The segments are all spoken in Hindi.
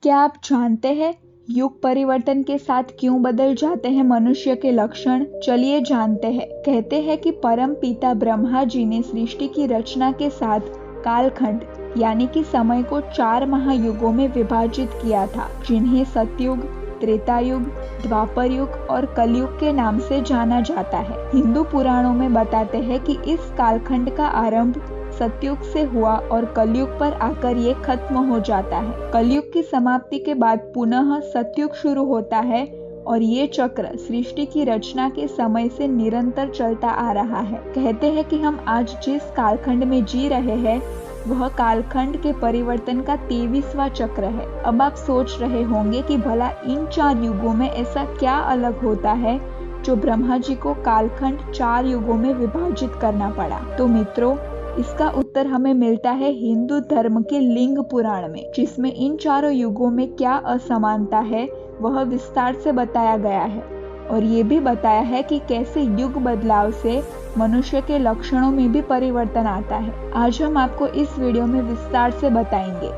क्या आप जानते हैं युग परिवर्तन के साथ क्यों बदल जाते हैं मनुष्य के लक्षण? चलिए जानते हैं। कहते हैं कि परम पिता ब्रह्मा जी ने सृष्टि की रचना के साथ कालखंड यानी कि समय को 4 महायुगों में विभाजित किया था, जिन्हें सतयुग, त्रेता युग, द्वापर युग और कलयुग के नाम से जाना जाता है। हिंदू पुराणों में बताते हैं कि इस कालखंड का आरंभ सतयुग से हुआ और कलयुग पर आकर ये खत्म हो जाता है। कलयुग की समाप्ति के बाद पुनः सतयुग शुरू होता है और ये चक्र सृष्टि की रचना के समय से निरंतर चलता आ रहा है। कहते हैं कि हम आज जिस कालखंड में जी रहे हैं वह कालखंड के परिवर्तन का 23वां चक्र है। अब आप सोच रहे होंगे कि भला इन 4 युगों में ऐसा क्या अलग होता है जो ब्रह्मा जी को कालखंड 4 युगों में विभाजित करना पड़ा। तो मित्रों, इसका उत्तर हमें मिलता है हिंदू धर्म के लिंग पुराण में, जिसमें इन 4 युगों में क्या असमानता है वह विस्तार से बताया गया है और ये भी बताया है कि कैसे युग बदलाव से मनुष्य के लक्षणों में भी परिवर्तन आता है। आज हम आपको इस वीडियो में विस्तार से बताएंगे।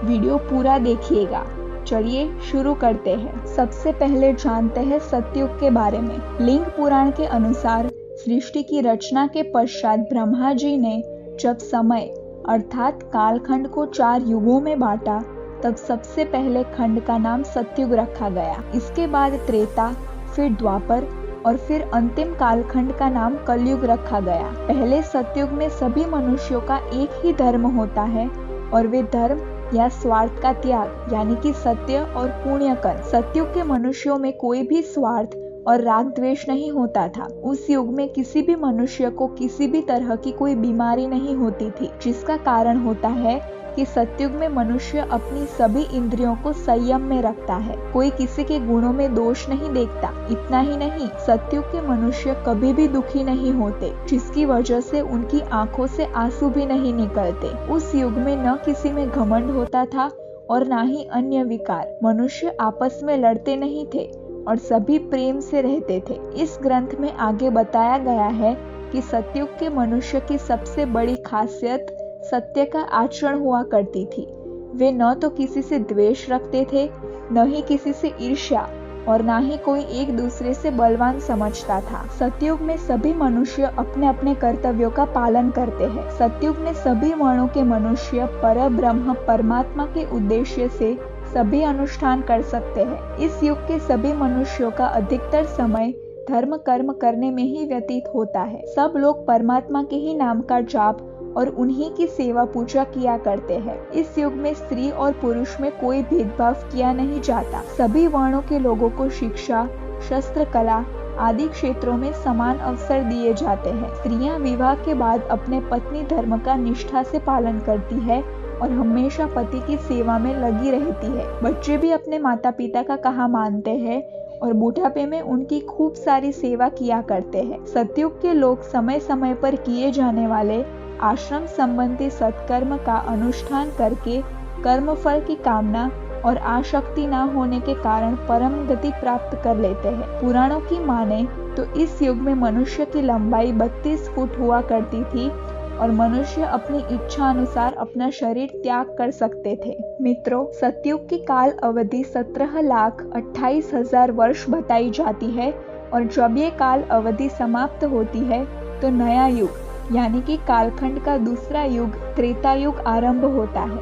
वीडियो पूरा देखिएगा। चलिए शुरू करते हैं। सबसे पहले जानते हैं सतयुग के बारे में। लिंग पुराण के अनुसार सृष्टि की रचना के पश्चात ब्रह्मा जी ने जब समय अर्थात कालखंड को 4 युगों में बांटा, तब सबसे पहले खंड का नाम सतयुग रखा गया। इसके बाद त्रेता, फिर द्वापर और फिर अंतिम कालखंड का नाम कलयुग रखा गया। पहले सतयुग में सभी मनुष्यों का एक ही धर्म होता है और वे धर्म या स्वार्थ का त्याग यानी कि सत्य और पुण्य कर्म। सतयुग के मनुष्यों में कोई भी स्वार्थ और राग द्वेष नहीं होता था। उस युग में किसी भी मनुष्य को किसी भी तरह की कोई बीमारी नहीं होती थी, जिसका कारण होता है कि सतयुग में मनुष्य अपनी सभी इंद्रियों को संयम में रखता है। कोई किसी के गुणों में दोष नहीं देखता। इतना ही नहीं, सतयुग के मनुष्य कभी भी दुखी नहीं होते, जिसकी वजह से उनकी आंखों से आंसू भी नहीं निकलते। उस युग में न किसी में घमंड होता था और न ही अन्य विकार। मनुष्य आपस में लड़ते नहीं थे और सभी प्रेम से रहते थे। इस ग्रंथ में आगे बताया गया है कि सतयुग के मनुष्य की सबसे बड़ी खासियत सत्य का आचरण हुआ करती थी। वे न तो किसी से द्वेष रखते थे, न ही किसी से ईर्ष्या और न ही कोई एक दूसरे से बलवान समझता था। सतयुग में सभी मनुष्य अपने अपने कर्तव्यों का पालन करते हैं। सतयुग में सभी वर्णों के मनुष्य परब्रह्म परमात्मा के उद्देश्य से सभी अनुष्ठान कर सकते हैं। इस युग के सभी मनुष्यों का अधिकतर समय धर्म कर्म करने में ही व्यतीत होता है। सब लोग परमात्मा के ही नाम का जाप और उन्हीं की सेवा पूजा किया करते हैं। इस युग में स्त्री और पुरुष में कोई भेदभाव किया नहीं जाता। सभी वर्णों के लोगों को शिक्षा, शस्त्र कला आदि क्षेत्रों में समान अवसर दिए जाते हैं। स्त्रियां विवाह के बाद अपने पत्नी धर्म का निष्ठा से पालन करती है और हमेशा पति की सेवा में लगी रहती है। बच्चे भी अपने माता पिता का कहा मानते हैं और बुढ़ापे में उनकी खूब सारी सेवा किया करते हैं। सतयुग के लोग समय समय पर किए जाने वाले आश्रम संबंधी सत्कर्म का अनुष्ठान करके कर्मफल की कामना और आसक्ति न होने के कारण परम गति प्राप्त कर लेते हैं। पुराणों की माने तो इस युग में मनुष्य की लंबाई 32 फुट हुआ करती थी और मनुष्य अपनी इच्छा अनुसार अपना शरीर त्याग कर सकते थे। मित्रों, सतयुग की काल अवधि 17,28,000 वर्ष बताई जाती है और जब ये काल अवधि समाप्त होती है तो नया युग यानी कि कालखंड का दूसरा युग त्रेता युग आरंभ होता है।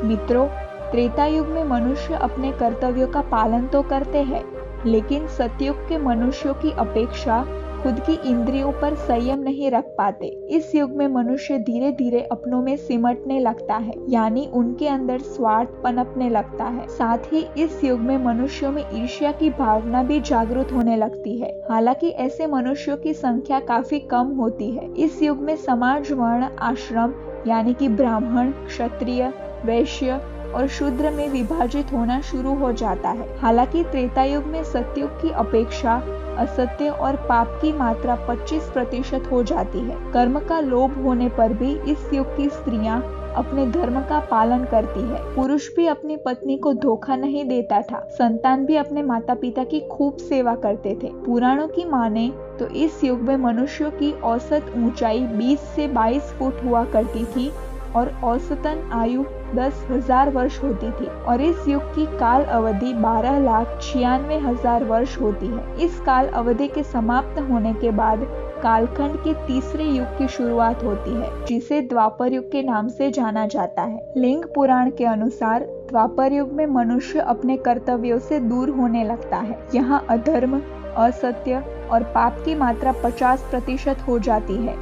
मित्रों, त्रेता युग में मनुष्य अपने कर्तव्यों का पालन तो करते हैं, लेकिन सतयुग के मनुष्यों की अपेक्षा खुद की इंद्रियों पर संयम नहीं रख पाते। इस युग में मनुष्य धीरे धीरे अपनों में सिमटने लगता है, यानी उनके अंदर स्वार्थ पनपने लगता है। साथ ही इस युग में मनुष्यों में ईर्ष्या की भावना भी जागृत होने लगती है। हालांकि ऐसे मनुष्यों की संख्या काफी कम होती है। इस युग में समाज वर्ण आश्रम यानी कि ब्राह्मण, क्षत्रिय, वैश्य और शूद्र में विभाजित होना शुरू हो जाता है। हालांकि त्रेता युग में सतयुग की अपेक्षा असत्य और पाप की मात्रा 25% हो जाती है। कर्म का लोभ होने पर भी इस युग की स्त्रियां अपने धर्म का पालन करती है। पुरुष भी अपनी पत्नी को धोखा नहीं देता था। संतान भी अपने माता पिता की खूब सेवा करते थे। पुराणों की माने तो इस युग में मनुष्यों की औसत ऊंचाई 20 से 22 फुट हुआ करती थी और औसतन आयु 10,000 वर्ष होती थी और इस युग की काल अवधि 12,96,000 वर्ष होती है। इस काल अवधि के समाप्त होने के बाद कालखंड के तीसरे युग की शुरुआत होती है, जिसे द्वापर युग के नाम से जाना जाता है। लिंग पुराण के अनुसार द्वापर युग में मनुष्य अपने कर्तव्यों से दूर होने लगता है। यहाँ अधर्म, असत्य और पाप की मात्रा 50% हो जाती है,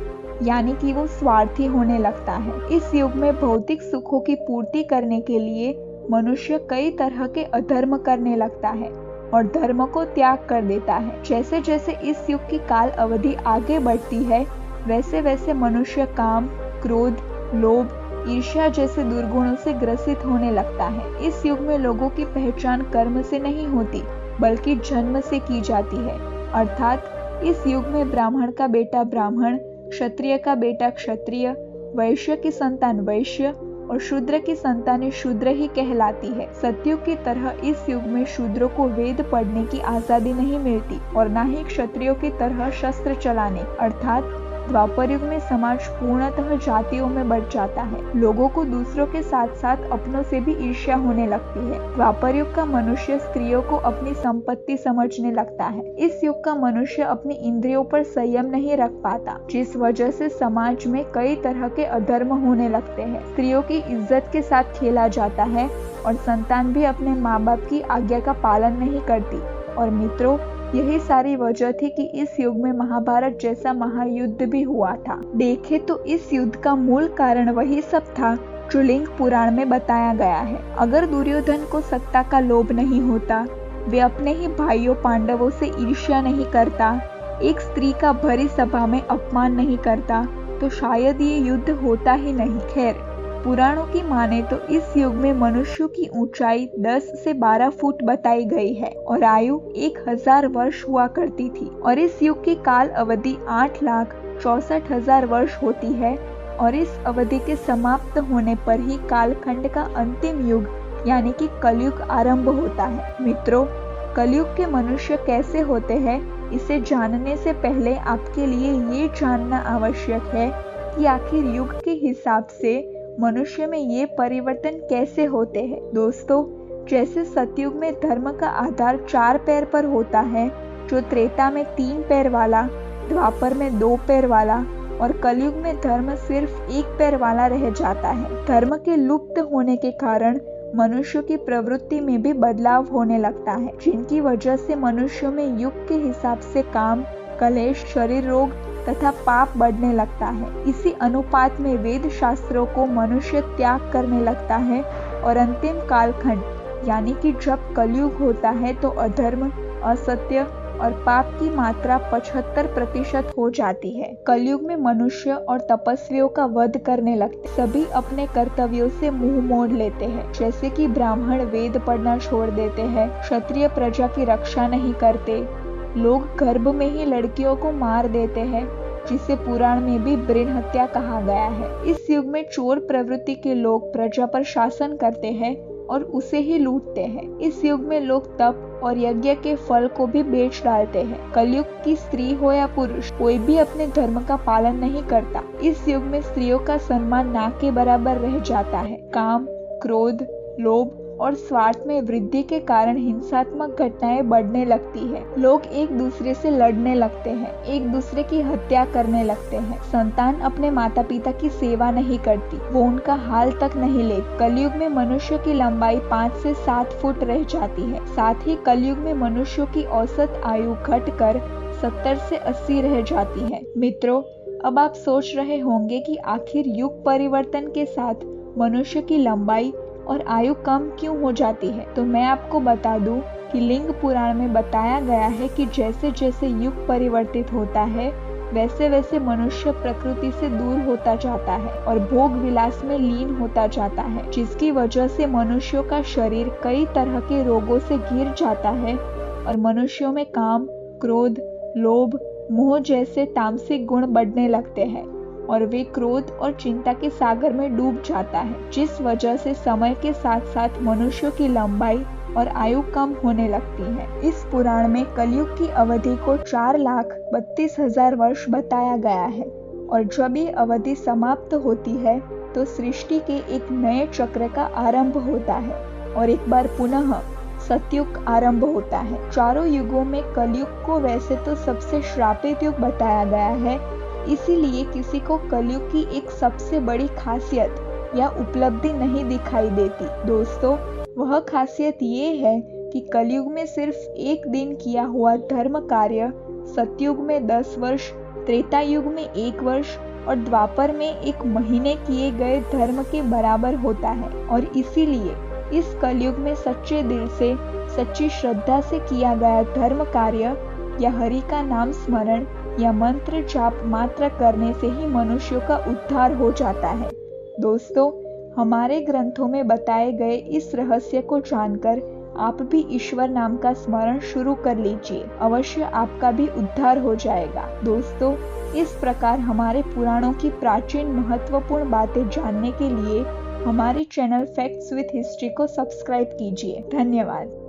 यानी कि वो स्वार्थी होने लगता है। इस युग में भौतिक सुखों की पूर्ति करने के लिए मनुष्य कई तरह के अधर्म करने लगता है और धर्म को त्याग कर देता है। जैसे जैसे इस युग की काल अवधि आगे बढ़ती है, वैसे वैसे मनुष्य काम, क्रोध, लोभ, ईर्ष्या जैसे दुर्गुणों से ग्रसित होने लगता है। इस युग में लोगों की पहचान कर्म से नहीं होती, बल्कि जन्म से की जाती है। अर्थात इस युग में ब्राह्मण का बेटा ब्राह्मण, क्षत्रिय का बेटा क्षत्रिय, वैश्य की संतान वैश्य और शूद्र की संतानें शूद्र ही कहलाती है। सतयुग की तरह इस युग में शूद्रों को वेद पढ़ने की आजादी नहीं मिलती और न ही क्षत्रियों की तरह शस्त्र चलाने। अर्थात द्वापर युग में समाज पूर्णतः जातियों में बढ़ जाता है। लोगों को दूसरों के साथ साथ अपनों से भी ईर्ष्या होने लगती है। द्वापर युग का मनुष्य स्त्रियों को अपनी संपत्ति समझने लगता है। इस युग का मनुष्य अपनी इंद्रियों पर संयम नहीं रख पाता, जिस वजह से समाज में कई तरह के अधर्म होने लगते हैं। स्त्रियों की इज्जत के साथ खेला जाता है और संतान भी अपने माँ बाप की आज्ञा का पालन नहीं करती। और मित्रों, यही सारी वजह थी कि इस युग में महाभारत जैसा महायुद्ध भी हुआ था। देखें तो इस युद्ध का मूल कारण वही सब था जो लिंग पुराण में बताया गया है। अगर दुर्योधन को सत्ता का लोभ नहीं होता, वे अपने ही भाइयों पांडवों से ईर्ष्या नहीं करता, एक स्त्री का भरी सभा में अपमान नहीं करता, तो शायद ये युद्ध होता ही नहीं। खैर, पुराणों की माने तो इस युग में मनुष्यों की ऊंचाई 10 से 12 फुट बताई गई है और आयु 1000 वर्ष हुआ करती थी। और इस युग की काल अवधि 8,64,000 वर्ष होती है और इस अवधि के समाप्त होने पर ही कालखंड का अंतिम युग यानी कि कलयुग आरंभ होता है। मित्रों, कलयुग के मनुष्य कैसे होते हैं, इसे जानने से पहले आपके लिए ये जानना आवश्यक है कि आखिर युग के हिसाब से मनुष्य में ये परिवर्तन कैसे होते हैं। दोस्तों, जैसे सतयुग में धर्म का आधार 4 पैर पर होता है, जो त्रेता में 3 पैर वाला, द्वापर में 2 पैर वाला और कलयुग में धर्म सिर्फ 1 पैर वाला रह जाता है। धर्म के लुप्त होने के कारण मनुष्यों की प्रवृत्ति में भी बदलाव होने लगता है, जिनकी वजह से मनुष्यों में युग के हिसाब से काम, कलेश, शरीर रोग तथा पाप बढ़ने लगता है। इसी अनुपात में वेद शास्त्रों को मनुष्य त्याग करने लगता है और अंतिम कालखंड यानी कि जब कलयुग होता है तो अधर्म, असत्य और पाप की मात्रा 75% हो जाती है। कलयुग में मनुष्य और तपस्वियों का वध करने लगते, सभी अपने कर्तव्यों से मुंह मोड़ लेते हैं। जैसे कि ब्राह्मण वेद पढ़ना छोड़ देते हैं, क्षत्रिय प्रजा की रक्षा नहीं करते, लोग गर्भ में ही लड़कियों को मार देते हैं, जिसे पुराण में भी भ्रूण हत्या कहा गया है। इस युग में चोर प्रवृत्ति के लोग प्रजा पर शासन करते हैं और उसे ही लूटते हैं। इस युग में लोग तप और यज्ञ के फल को भी बेच डालते हैं। कलयुग की स्त्री हो या पुरुष, कोई भी अपने धर्म का पालन नहीं करता। इस युग में स्त्रियों का सम्मान ना के बराबर रह जाता है। काम, क्रोध, लोभ और स्वार्थ में वृद्धि के कारण हिंसात्मक घटनाएं बढ़ने लगती है। लोग एक दूसरे से लड़ने लगते हैं, एक दूसरे की हत्या करने लगते हैं। संतान अपने माता पिता की सेवा नहीं करती, वो उनका हाल तक नहीं लेती। कलयुग में मनुष्य की लंबाई 5 से 7 फुट रह जाती है। साथ ही कलयुग में मनुष्यों की औसत आयु घटकर 70 से 80 रह जाती है। मित्रों, अब आप सोच रहे होंगे कि आखिर युग परिवर्तन के साथ मनुष्य की लंबाई और आयु कम क्यों हो जाती है। तो मैं आपको बता दूं कि लिंग पुराण में बताया गया है कि जैसे जैसे युग परिवर्तित होता है, वैसे वैसे मनुष्य प्रकृति से दूर होता जाता है और भोग विलास में लीन होता जाता है, जिसकी वजह से मनुष्यों का शरीर कई तरह के रोगों से घिर जाता है और मनुष्यों में काम, क्रोध, लोभ, मोह जैसे तामसिक गुण बढ़ने लगते हैं और वे क्रोध और चिंता के सागर में डूब जाता है, जिस वजह से समय के साथ साथ मनुष्यों की लंबाई और आयु कम होने लगती है। इस पुराण में कलयुग की अवधि को 4,32,000 वर्ष बताया गया है और जब ये अवधि समाप्त होती है तो सृष्टि के एक नए चक्र का आरंभ होता है और एक बार पुनः सतयुग आरंभ होता है। चारों युगों में कलयुग को वैसे तो सबसे श्रापित युग बताया गया है, इसीलिए किसी को कलयुग की एक सबसे बड़ी खासियत या उपलब्धि नहीं दिखाई देती। दोस्तों, वह खासियत ये है कि कलयुग में सिर्फ एक दिन किया हुआ धर्म कार्य सतयुग में 10 वर्ष, त्रेता युग में 1 वर्ष और द्वापर में 1 महीने किए गए धर्म के बराबर होता है। और इसीलिए इस कलयुग में सच्चे दिल से, सच्ची श्रद्धा से किया गया धर्म कार्य या हरि का नाम स्मरण या मंत्र जाप मात्र करने से ही मनुष्यों का उद्धार हो जाता है। दोस्तों, हमारे ग्रंथों में बताए गए इस रहस्य को जानकर आप भी ईश्वर नाम का स्मरण शुरू कर लीजिए, अवश्य आपका भी उद्धार हो जाएगा। दोस्तों, इस प्रकार हमारे पुराणों की प्राचीन महत्वपूर्ण बातें जानने के लिए हमारे चैनल फैक्ट्स विद हिस्ट्री को सब्सक्राइब कीजिए। धन्यवाद।